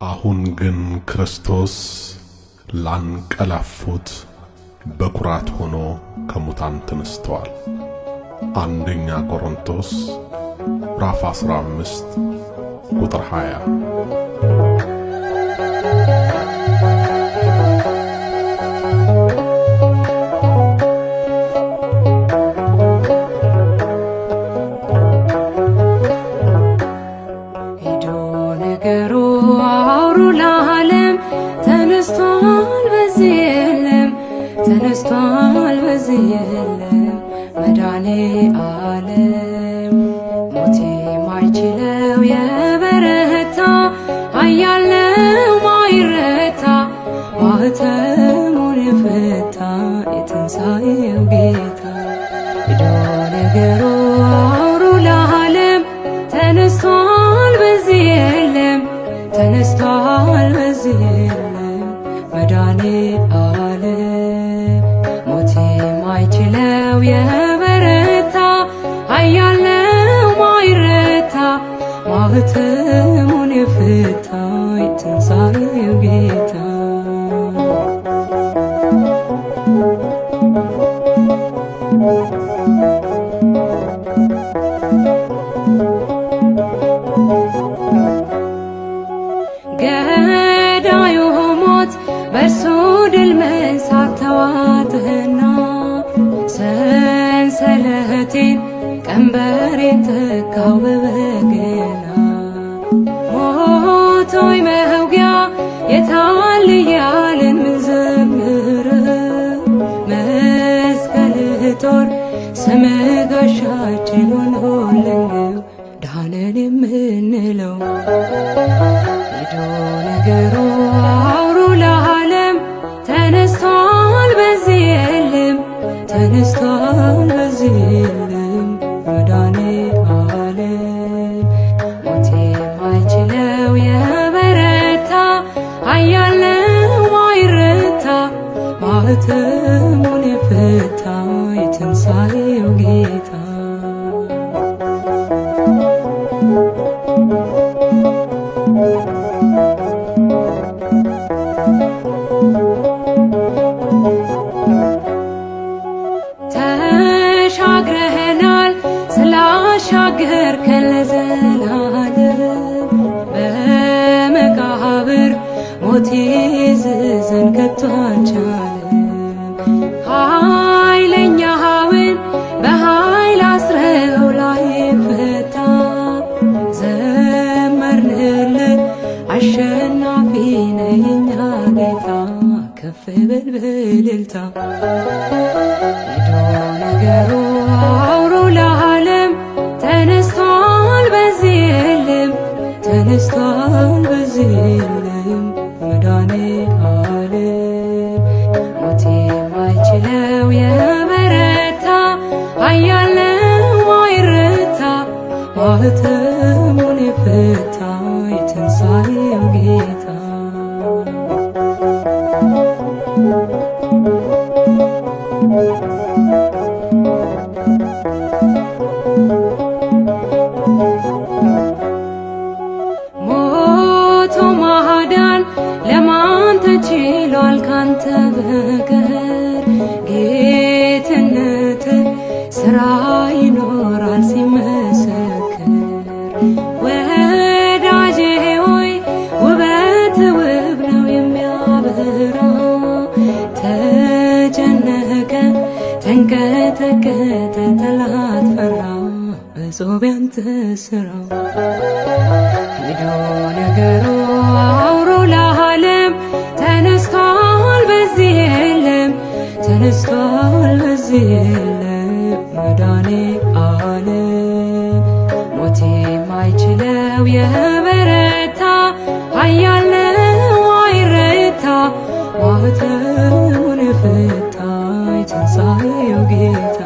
አሁን ግን ክርስቶስ ላንቀላፉት በኩራት ሆኖ ከሙታን ተነስተዋል። አንደኛ ቆሮንቶስ ምዕራፍ 15 ቁጥር 20። ተነስቷል በዚህ የለም መዳኔ ዓለም ሞቴ ማይችለው የበረታ ኃያል ነው ማይረታ ማኅተሙን የፈታ የትንሣኤው ጌታ ሄዶ ነገሩ አውሩ ለዓለም ተነስቷል በዚህ የለም ተነስቷል በዚህ የለም መዳኔ ማይችለው የበረታ ኃያል ነው ማይረታ ማኅተሙን የፈታ የትንሣኤው ጌታ ገዳዩ ሞት በእርሱ ድል መንሳት ተዋጥህና ሰንሰለቴን ቀንበሬን ተካው በበገና ሞት ሆይ መውጊያ የታል እያልን ምንዘምረው መስቀልህ ጦር ስምህ ጋሻችን ሆኖልን ዳነን የምንለው ሄዶ ነገሩ አውሩ ለዓለም ተነስቷል በዚህ የለም ተነስቷል በዚህ የለም መዳኔ ዓለም ሞቴ ማይችለው የበረታ ኃያል ነው ማይረታ ማኅተሙን የፈታ የትንሣኤው ጌታ ተሻግረኸናል ስላሻገርከን ለዘላለም በመቃብር ሞት ይዘን ከቶ አልቻለም ኃይለኛውን በኃይል አስረው ላይፈታ ዘመርንለት አሸናፊ ነህ የኛ ጌታ ከፍ በል በእልልታ ሄዶ ነገሩ አውሩ ለዓለም ተነስቷል በዚህ የለም ተነስቷል በዚህ የለም መዳኔ ዓለም ሞቴ ማይችለው የበረታ ኃያል ነው ማይረታ ማኅተሙን የፈታ የትንሣኤው ጌታ ሞቶ ማዳን ለማን ተችሏል ካንተ በቀር ጌትነት ሥራ ይኖራል ሲመሰክር ወዳጄ ሆይ ውበት ውብ ነው የሚያበራ ተጨነቀ ተንቀጠቀጠ ጠላት ፈራ እጾም ያንተ ሥራው ሄዶ ነገሩ አውሩ ለዓለም ተነስቷል በዚህ የለም ተነስቷል በዚህ የለም መዳኔ ዓለም ሞቴ ማይችለው የበረታ ኃያል ነው ማይረታ ማኅተሙን የፈታ የትንሣኤው ጌታ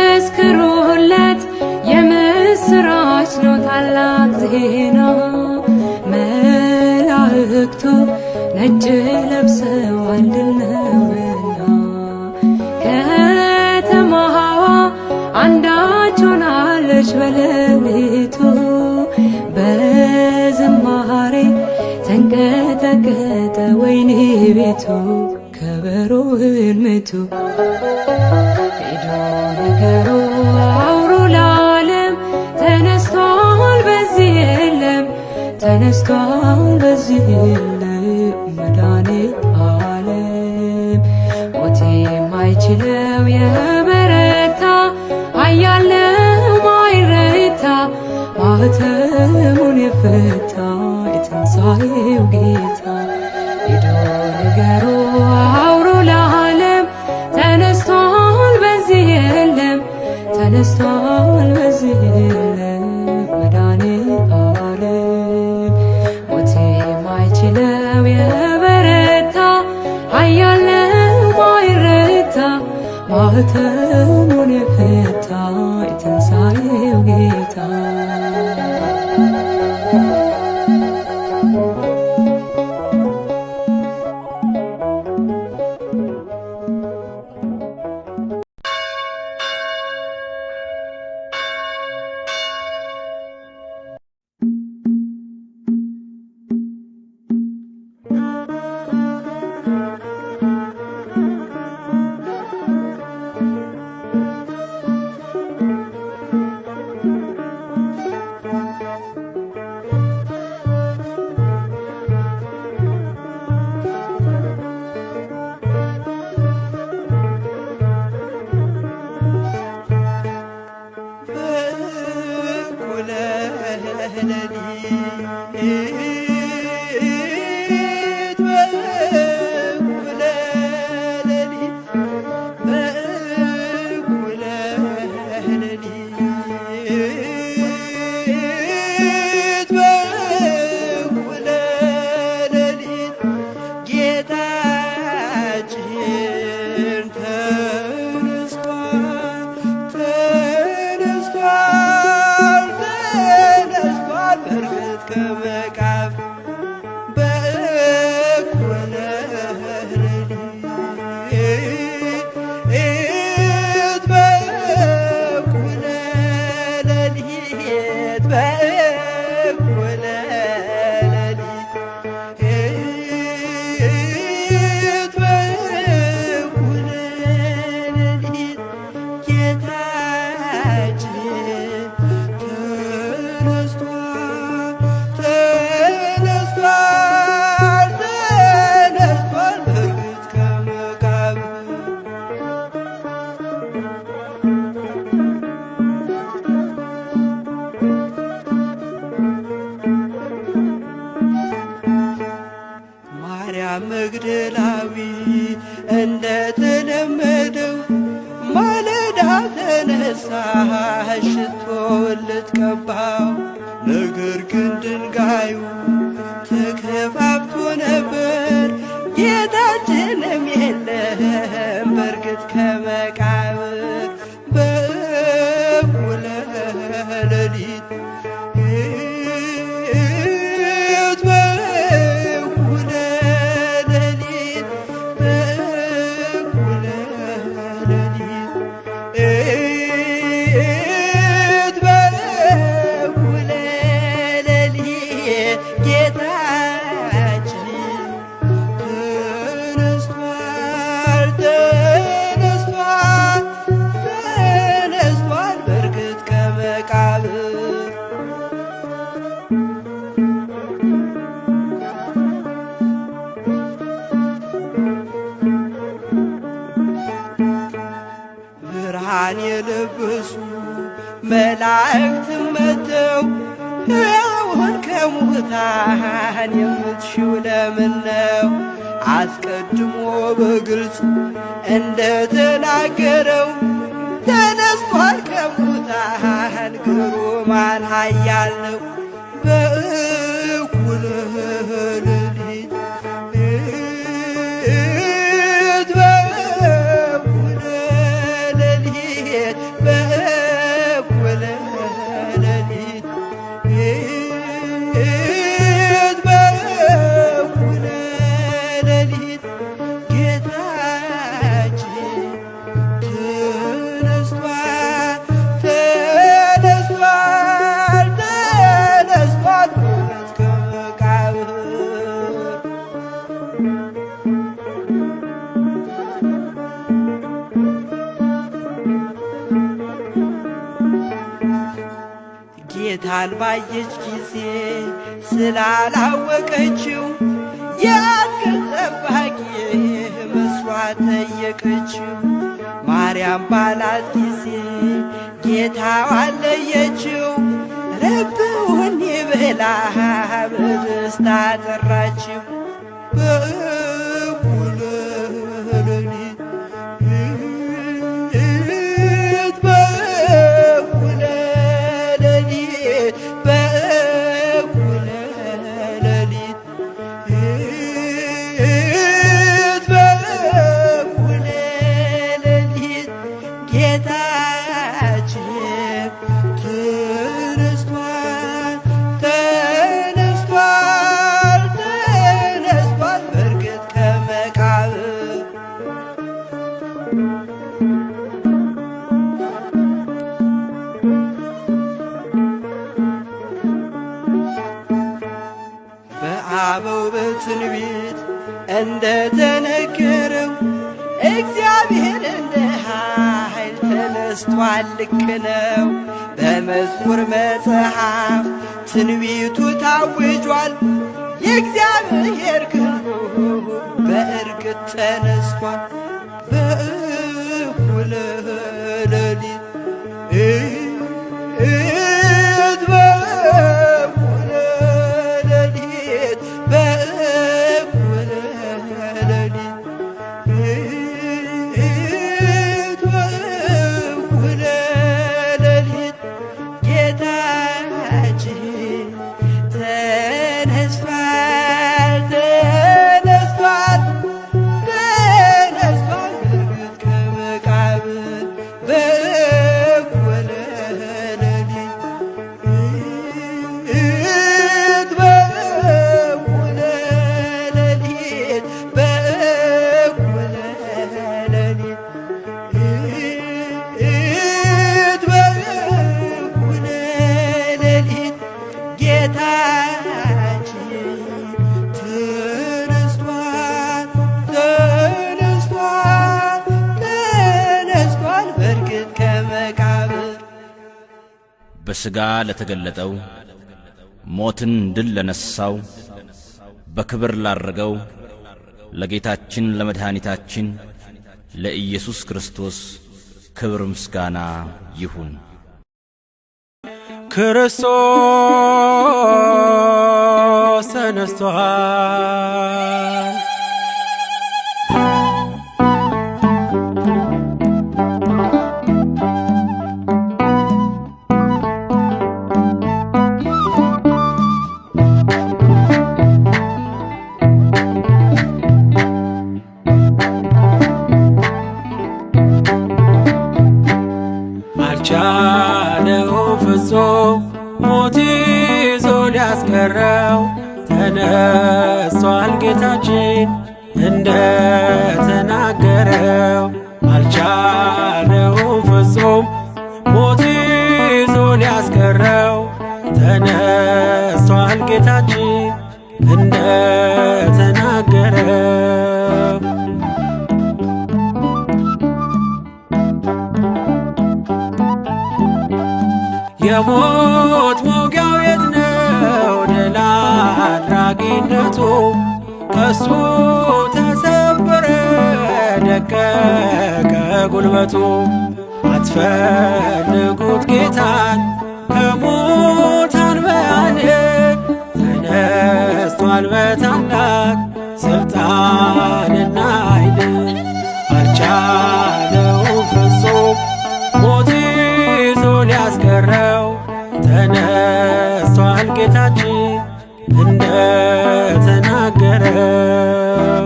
መስክሩለት የምስራች ነው ታላቅ ዜና ለብሰዋል ድል ነውና ከተማዋ አንዳች ሆናለች በሌሊቱ በዝማሬ ተንቀጠቀጠ ወይኔ ቤቱ ከበሮውን ምቱ ሄዶ ነገሩ አውሩ ለዓለም ተነስቷል በዚህ የለም ተነስቷል በዚህ የለም መድኃኔዓለም ሞት የማይችለው የበረታ ኃያል ነው ማይረታ ማኅተሙን የፈታ የትንሣኤው ጌታ ሄዶ ንገሩ አውሩ ለዓለም ተነስቷል በዚህ የለም ተነስቷል በዚህ የለም መድኃኔዓለም ሞት የማይችለው የበረታ ኃያል ነው ማይረታ ማኅተሙን የፈታ የትንሣኤው ጌታ መግደላዊት እንደተለመደው ማለዳ ተነሳች ሽቶውን ልትቀባው። ነገር ግን ድንጋዩ ተከፋፍቶ ነበር፣ ጌታችንም የለም በእርግጥ ከመቃብር። በእኩለ ሌሊት ብርሃን የለበሱ መላእክት መጥተው ሕያውን ከሙታን የምትሽው ለምን ነው? አስቀድሞ በግልጽ እንደተናገረው ተነስቷል ከሙታን ግሩማን ኃያል ነው። በእኩለ ሌሊት ሌሊት ጌታችን ተነስቷል ተነስቷል ተነስቷል ከመቃብር ጌታን ባየች ጊዜ ስላላወቀችው የአትክልት ጠባቂ መስሏት ጠየቀችው። ማርያም ባላት ጊዜ ጌታዋን ለየችው። ረብሁኒ ብላ በደስታ ጠራችው። በእኩለ ሌሊት በእኩለ ሌሊት በእኩለ ሌሊት በእኩለ ሌሊት ጌታችን ተነስቷል ተነስቷል ተነስቷል በእርግጥ ከመቃብር በአበው በትንቢት እንደተነገረው እግዚአብሔር እንደ ኃይል ተነስቷል ልክ ነው። በመዝሙር መጽሐፍ ትንቢቱ ታውጇል። የእግዚአብሔር ክንዱ በእርግጥ ተነስቷል። በእኩለ ሌሊት በእኩለ ሌሊት በእኩለ ሌሊት በእኩለ ሌሊት ጌታችን ተነስቷል ተነስቷል ተነስቷል በእርግጥ ከመቃብር በእኩለ ሌሊት በእኩለ ሌሊት በእኩለ ሌሊት በእኩለ ሌሊት ጌታችን ተነስቷል ተነስቷል ተነስቷል በእርግጥ ከመቃብር በሥጋ ለተገለጠው ሞትን ድል ለነሣው በክብር ላረገው ለጌታችን ለመድኃኒታችን ለኢየሱስ ክርስቶስ ክብር ምስጋና ይሁን። ክርስቶስ ተነስቷል። አልቻለው ፍጹም ሞት ይዞ ሊያስቀረው ተነስቷል ጌታችን እንደ ተናገረው። አልቻለው ፍጹም ሞት ይዞ ሊያስቀረው ተነስቷል ጌታችን እንደ ተናገረው። የሞት መውጊያው የት ነው ድል አድራጊነቱ? ከሱ ተሰበረ ደቀቀ ጉልበቱ። አትፈልጉት ጌታን ከሙታን በያልን ተነስቷል በታላቅ ሥልጣንና ኃይል። አልቻለው ፍጹም ሞት ይዞ ሊያስቀረው ተነስቷል ጌታችን እንደ ተናገረው።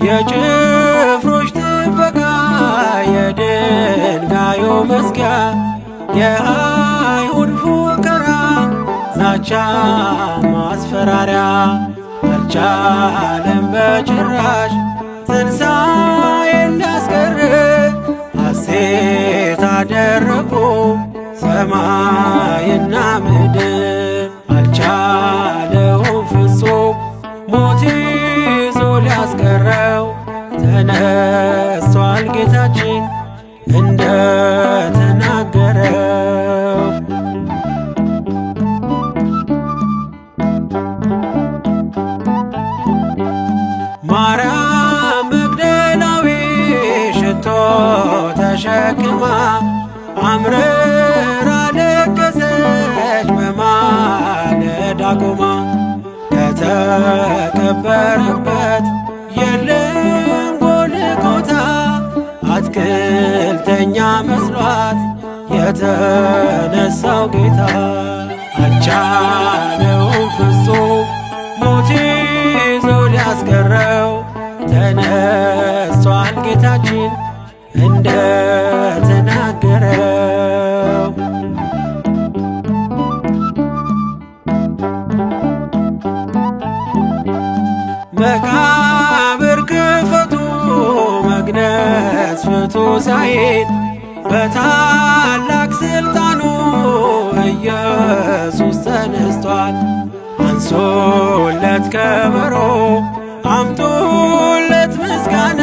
የጭፍሮች ጥበቃ የድንጋዩ መዝጊያ የአይሁድ ፉከራ ዛቻ ማስፈራሪያ አልቻለም በጭራሽ ትንሣኤን ሊያስቀር። ሐሴት አደረጉ ሰማይና ምድር አልቻለውም ፍጹም ሞት ይዞ ሊያስቀረው። ተነስቷል ጌታችን እንደ ተናገረው። ማርያም መግደላዊ ሽቶ ተሸክማ አምርራ ለቀሰች በማለዳ ቆማ። ከተቀበረበት የለም ጎልጎታ አትክልተኛ መስሏት የተነሳው ጌታ አልቻለውም ፍጹም ሞት ይዞ ሊያስቀረው። ተነስቷል ጌታችን እንደ ተናገረው። መቃብር ክፈቱ መግነዝ ፍቱ ሳይል በታላቅ ስልጣኑ ኢየሱስ ተነስቷል። አንሶለት ከበሮ አምጡለት ምስጋና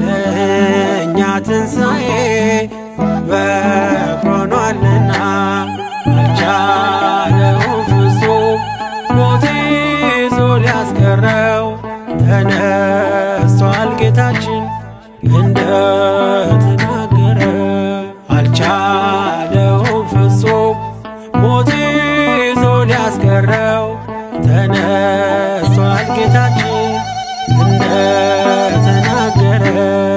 ለእኛ ትንሣኤ በቅሮኗልና። አልቻለውም ፍጹም ሞት ይዞ ሊያስቀረው። ተነስቷል ጌታችን እንደ ተናገረው። አልቻለውም ፍጹም ሞት ይዞ ሊያስቀረው። ተነስቷል ጌታችን እንደ ተናገረው።